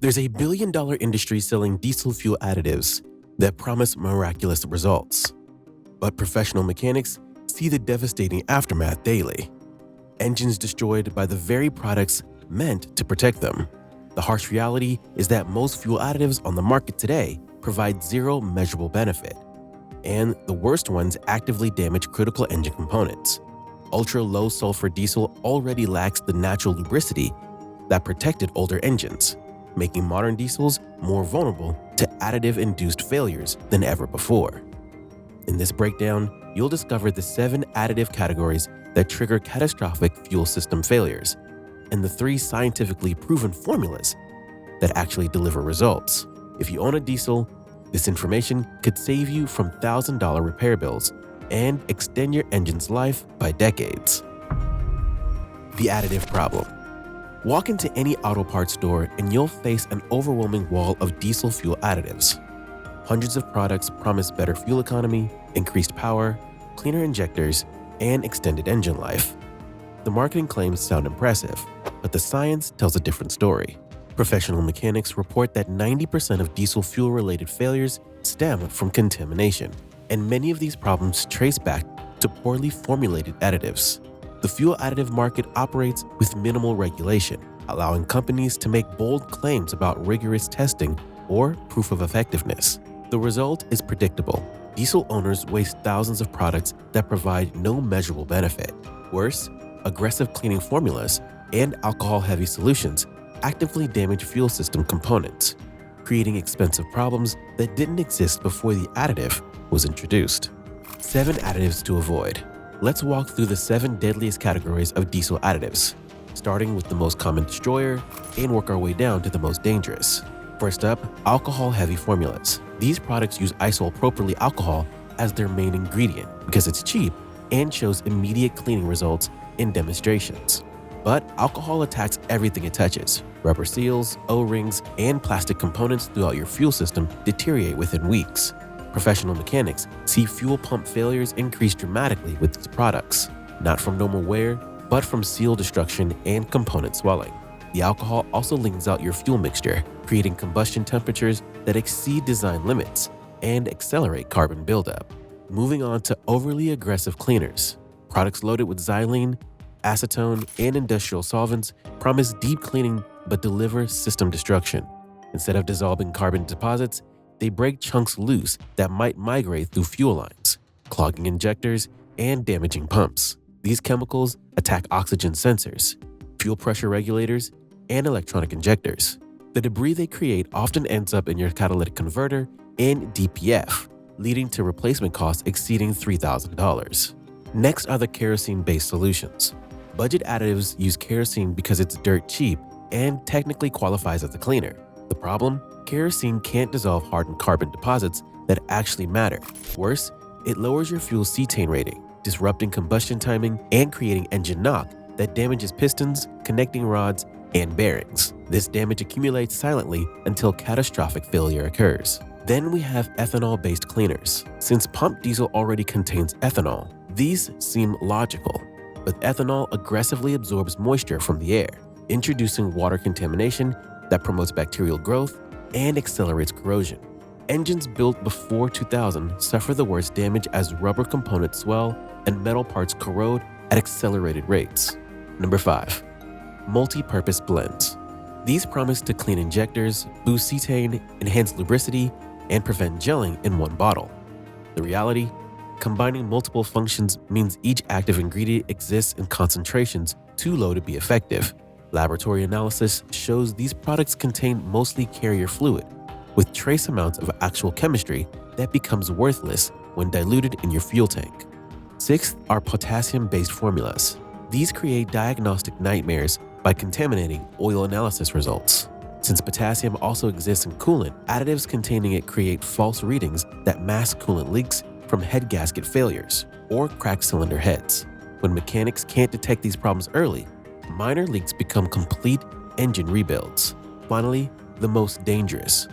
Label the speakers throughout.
Speaker 1: There's a billion-dollar industry selling diesel fuel additives that promise miraculous results. But professional mechanics see the devastating aftermath daily. Engines destroyed by the very products meant to protect them. The harsh reality is that most fuel additives on the market today provide zero measurable benefit. And the worst ones actively damage critical engine components. Ultra-low sulfur diesel already lacks the natural lubricity that protected older engines, making modern diesels more vulnerable to additive-induced failures than ever before. In this breakdown, you'll discover the 7 additive categories that trigger catastrophic fuel system failures, and the 3 scientifically proven formulas that actually deliver results. If you own a diesel, this information could save you from $1,000 repair bills and extend your engine's life by decades. The additive problem. Walk into any auto parts store and you'll face an overwhelming wall of diesel fuel additives. Hundreds of products promise better fuel economy, increased power, cleaner injectors, and extended engine life. The marketing claims sound impressive, but the science tells a different story. Professional mechanics report that 90% of diesel fuel-related failures stem from contamination, and many of these problems trace back to poorly formulated additives. The fuel additive market operates with minimal regulation, allowing companies to make bold claims about rigorous testing or proof of effectiveness. The result is predictable. Diesel owners waste thousands of products that provide no measurable benefit. Worse, aggressive cleaning formulas and alcohol-heavy solutions actively damage fuel system components, creating expensive problems that didn't exist before the additive was introduced. 7 additives to avoid. Let's walk through the 7 deadliest categories of diesel additives, starting with the most common destroyer and work our way down to the most dangerous. First up, alcohol-heavy formulas. These products use isopropyl alcohol as their main ingredient because it's cheap and shows immediate cleaning results in demonstrations. But alcohol attacks everything it touches. Rubber seals, O-rings, and plastic components throughout your fuel system deteriorate within weeks. Professional mechanics see fuel pump failures increase dramatically with these products, not from normal wear, but from seal destruction and component swelling. The alcohol also leans out your fuel mixture, creating combustion temperatures that exceed design limits and accelerate carbon buildup. Moving on to overly aggressive cleaners. Products loaded with xylene, acetone, and industrial solvents promise deep cleaning but deliver system destruction. Instead of dissolving carbon deposits, they break chunks loose that might migrate through fuel lines, clogging injectors and damaging pumps. These chemicals attack oxygen sensors, fuel pressure regulators, and electronic injectors. The debris they create often ends up in your catalytic converter and DPF, leading to replacement costs exceeding $3,000. Next are the kerosene-based solutions. Budget additives use kerosene because it's dirt cheap and technically qualifies as a cleaner. The problem? Kerosene can't dissolve hardened carbon deposits that actually matter. Worse, it lowers your fuel cetane rating, disrupting combustion timing and creating engine knock that damages pistons, connecting rods, and bearings. This damage accumulates silently until catastrophic failure occurs. Then we have ethanol-based cleaners. Since pump diesel already contains ethanol, these seem logical, but ethanol aggressively absorbs moisture from the air, introducing water contamination that promotes bacterial growth and accelerates corrosion. Engines built before 2000 suffer the worst damage as rubber components swell and metal parts corrode at accelerated rates. Number 5. Multi-purpose blends. These promise to clean injectors, boost cetane, enhance lubricity, and prevent gelling in one bottle. The reality? Combining multiple functions means each active ingredient exists in concentrations too low to be effective. Laboratory analysis shows these products contain mostly carrier fluid, with trace amounts of actual chemistry that becomes worthless when diluted in your fuel tank. Sixth are potassium-based formulas. These create diagnostic nightmares by contaminating oil analysis results. Since potassium also exists in coolant, additives containing it create false readings that mask coolant leaks from head gasket failures or cracked cylinder heads. When mechanics can't detect these problems early, minor leaks become complete engine rebuilds. Finally, the most dangerous: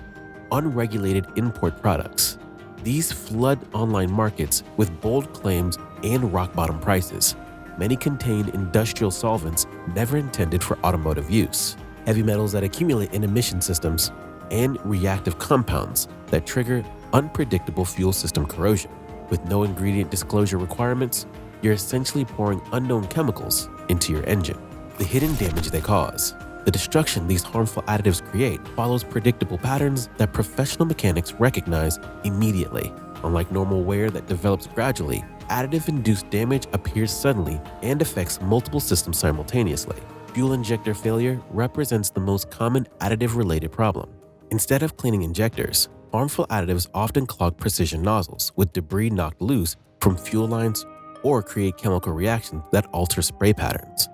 Speaker 1: unregulated import products. These flood online markets with bold claims and rock-bottom prices. Many contain industrial solvents never intended for automotive use. heavy metals that accumulate in emission systems, and reactive compounds that trigger unpredictable fuel system corrosion. With no ingredient disclosure requirements, you're essentially pouring unknown chemicals into your engine. The hidden damage they cause. The destruction these harmful additives create follows predictable patterns that professional mechanics recognize immediately. Unlike normal wear that develops gradually, additive-induced damage appears suddenly and affects multiple systems simultaneously. Fuel injector failure represents the most common additive-related problem. Instead of cleaning injectors, harmful additives often clog precision nozzles with debris knocked loose from fuel lines or create chemical reactions that alter spray patterns.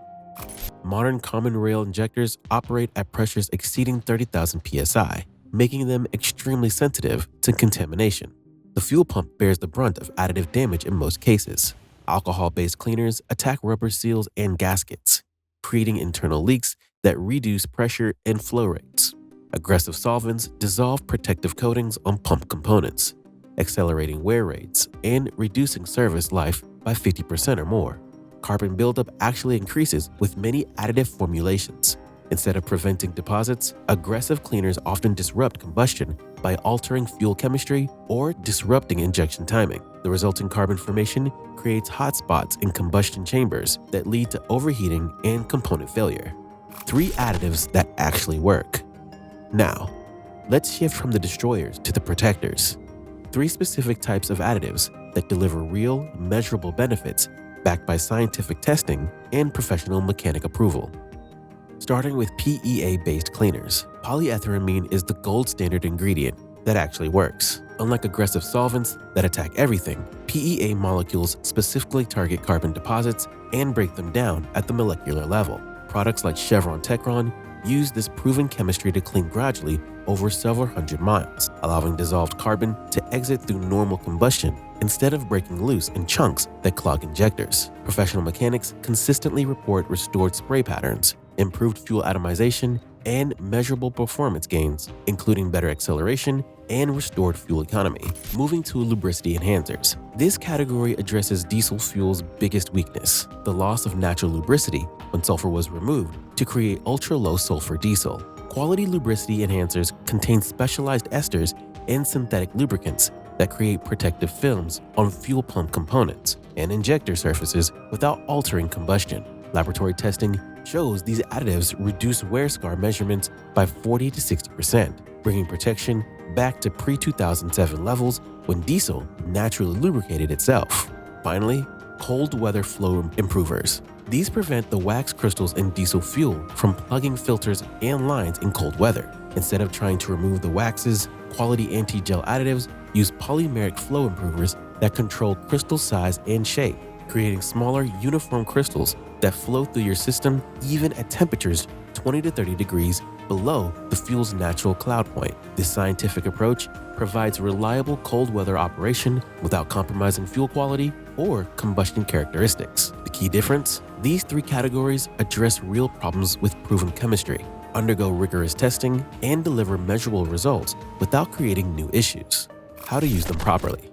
Speaker 1: Modern common rail injectors operate at pressures exceeding 30,000 psi, making them extremely sensitive to contamination. The fuel pump bears the brunt of additive damage in most cases. Alcohol-based cleaners attack rubber seals and gaskets, creating internal leaks that reduce pressure and flow rates. Aggressive solvents dissolve protective coatings on pump components, accelerating wear rates and reducing service life by 50% or more. Carbon buildup actually increases with many additive formulations. Instead of preventing deposits, aggressive cleaners often disrupt combustion by altering fuel chemistry or disrupting injection timing. The resulting carbon formation creates hotspots in combustion chambers that lead to overheating and component failure. 3 additives that actually work. Now, let's shift from the destroyers to the protectors. 3 specific types of additives that deliver real, measurable benefits backed by scientific testing and professional mechanic approval. Starting with PEA-based cleaners, polyetheramine is the gold standard ingredient that actually works. Unlike aggressive solvents that attack everything, PEA molecules specifically target carbon deposits and break them down at the molecular level. Products like Chevron Techron use this proven chemistry to clean gradually over several hundred miles, allowing dissolved carbon to exit through normal combustion instead of breaking loose in chunks that clog injectors. Professional mechanics consistently report restored spray patterns, improved fuel atomization, and measurable performance gains, including better acceleration and restored fuel economy. Moving to lubricity enhancers. This category addresses diesel fuel's biggest weakness, the loss of natural lubricity when sulfur was removed to create ultra-low sulfur diesel. Quality lubricity enhancers contain specialized esters and synthetic lubricants that create protective films on fuel pump components and injector surfaces without altering combustion. Laboratory testing shows these additives reduce wear scar measurements by 40 to 60%, bringing protection back to pre-2007 levels when diesel naturally lubricated itself. Finally, cold weather flow improvers. These prevent the wax crystals in diesel fuel from plugging filters and lines in cold weather. Instead of trying to remove the waxes, quality anti-gel additives use polymeric flow improvers that control crystal size and shape, creating smaller, uniform crystals that flow through your system even at temperatures 20 to 30 degrees below the fuel's natural cloud point. This scientific approach provides reliable cold weather operation without compromising fuel quality or combustion characteristics. The key difference? These 3 categories address real problems with proven chemistry, undergo rigorous testing, and deliver measurable results without creating new issues. How to use them properly.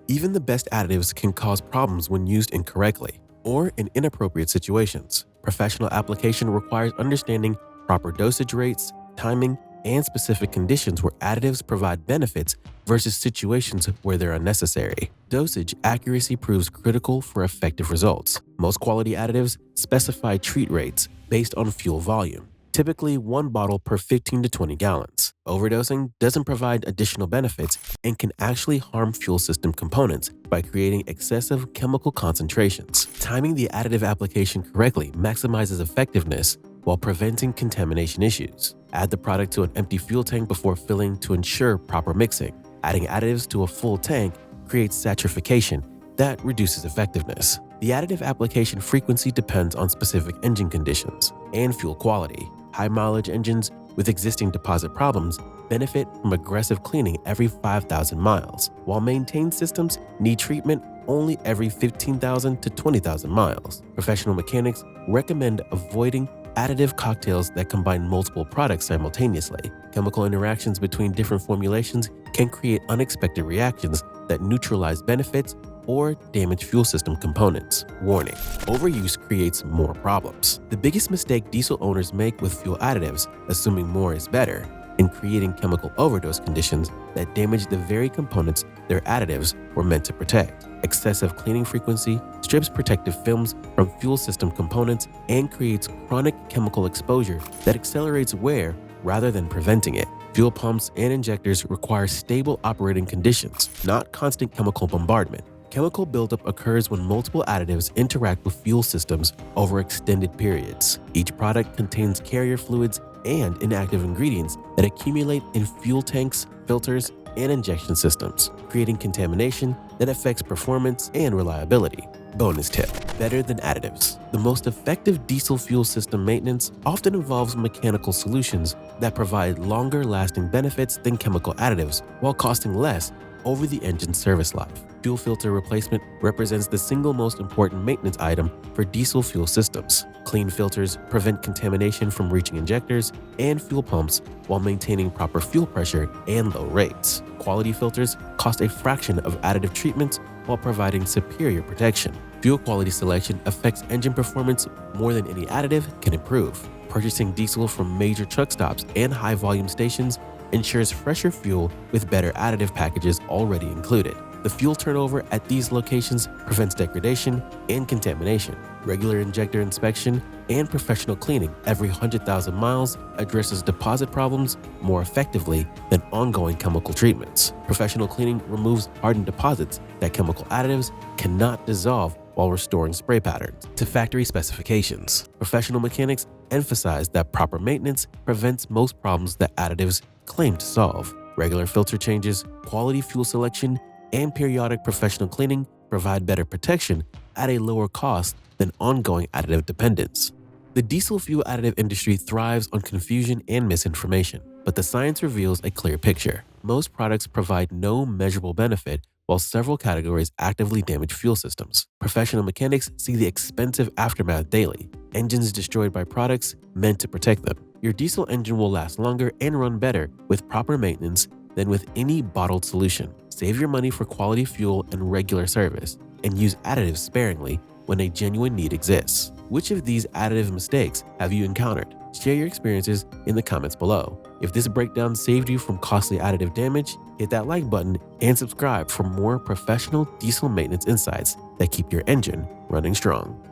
Speaker 1: Even the best additives can cause problems when used incorrectly or in inappropriate situations. Professional application requires understanding proper dosage rates, timing, and specific conditions where additives provide benefits versus situations where they're unnecessary. Dosage accuracy proves critical for effective results. Most quality additives specify treat rates based on fuel volume, typically 1 bottle per 15 to 20 gallons. Overdosing doesn't provide additional benefits and can actually harm fuel system components by creating excessive chemical concentrations. Timing the additive application correctly maximizes effectiveness while preventing contamination issues. Add the product to an empty fuel tank before filling to ensure proper mixing. Adding additives to a full tank creates satrification that reduces effectiveness. The additive application frequency depends on specific engine conditions and fuel quality. High-mileage engines with existing deposit problems benefit from aggressive cleaning every 5,000 miles, while maintained systems need treatment only every 15,000 to 20,000 miles. Professional mechanics recommend avoiding additive cocktails that combine multiple products simultaneously. Chemical interactions between different formulations can create unexpected reactions that neutralize benefits or damage fuel system components. Warning: overuse creates more problems. The biggest mistake diesel owners make with fuel additives, assuming more is better, and creating chemical overdose conditions that damage the very components their additives were meant to protect. Excessive cleaning frequency strips protective films from fuel system components and creates chronic chemical exposure that accelerates wear rather than preventing it. Fuel pumps and injectors require stable operating conditions, not constant chemical bombardment. Chemical buildup occurs when multiple additives interact with fuel systems over extended periods. Each product contains carrier fluids and inactive ingredients that accumulate in fuel tanks, filters, and injection systems, creating contamination that affects performance and reliability. Bonus tip: better than additives. The most effective diesel fuel system maintenance often involves mechanical solutions that provide longer-lasting benefits than chemical additives while costing less over the engine's service life. Fuel filter replacement represents the single most important maintenance item for diesel fuel systems. Clean filters prevent contamination from reaching injectors and fuel pumps while maintaining proper fuel pressure and low rates. Quality filters cost a fraction of additive treatments while providing superior protection. Fuel quality selection affects engine performance more than any additive can improve. Purchasing diesel from major truck stops and high-volume stations ensures fresher fuel with better additive packages already included. The fuel turnover at these locations prevents degradation and contamination. Regular injector inspection and professional cleaning every 100,000 miles addresses deposit problems more effectively than ongoing chemical treatments. Professional cleaning removes hardened deposits that chemical additives cannot dissolve while restoring spray patterns to factory specifications. Professional mechanics emphasize that proper maintenance prevents most problems that additives claim to solve. Regular filter changes, quality fuel selection, and periodic professional cleaning provide better protection at a lower cost than ongoing additive dependence. The diesel fuel additive industry thrives on confusion and misinformation, but the science reveals a clear picture. Most products provide no measurable benefit, while several categories actively damage fuel systems. Professional mechanics see the expensive aftermath daily, engines destroyed by products meant to protect them. Your diesel engine will last longer and run better with proper maintenance than with any bottled solution. Save your money for quality fuel and regular service, and use additives sparingly when a genuine need exists. Which of these additive mistakes have you encountered? Share your experiences in the comments below. If this breakdown saved you from costly additive damage, hit that like button and subscribe for more professional diesel maintenance insights that keep your engine running strong.